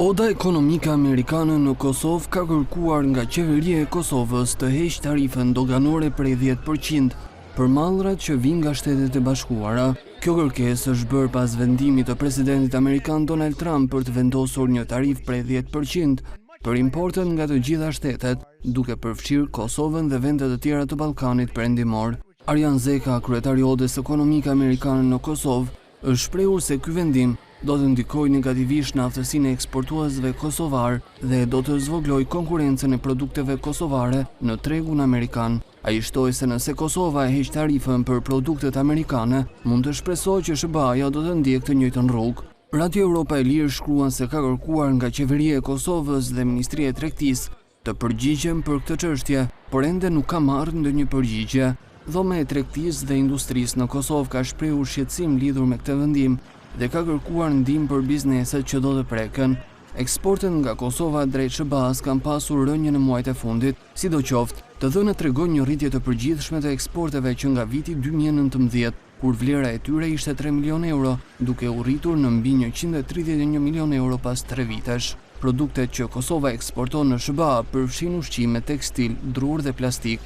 Oda ekonomike amerikane në Kosovë ka kërkuar nga qeveria e Kosovës të heqë tarifën doganore prej 10% për mallrat që vijnë nga Shtetet e Bashkuara. Kjo kërkesë është bërë pas vendimit të presidentit amerikan Donald Trump për të vendosur një tarifë prej 10% për importet nga të gjitha shtetet, duke përfshirë Kosovën dhe vende të tjera të Ballkanit Perëndimor. Arjan Zeka, kryetari i Odës ekonomike amerikane në Kosovë, është shprehur se ky vendim do të ndikojë negativisht në aftësinë e eksportuesve kosovar dhe do të zvogëlojë konkurrencën e produkteve kosovare në tregun amerikan. Ai shtoi se nëse Kosova e heq tarifën për produktet amerikane, mund të shpresojë që SBA-ja do të ndjekë të njëjtën rrugë. Radio Europa e Lirë shkruan se ka kërkuar nga qeveria e Kosovës dhe Ministria e Tregtisë të përgjigjen për këtë çështje, por ende nuk ka marrë ndonjë përgjigje. Dhoma e Tregtisë dhe Industrisë në Kosovë ka shprehur shqetësim lidhur me këtë vendim dhe ka kërkuar ndihmë për bizneset që do të preken. Eksportet nga Kosova drejt SBA-s kanë pasur rënje në muajt e fundit, sidoqoftë, të dhënat tregojnë një rritje të përgjithshme të eksporteve që nga viti 2019, kur vlera e tyre ishte 3 milion euro, duke u rritur në mbi 131 milion euro pas 3 vitesh. Produktet që Kosova eksporton në SBA përfshin ushqime, tekstil, drur dhe plastik.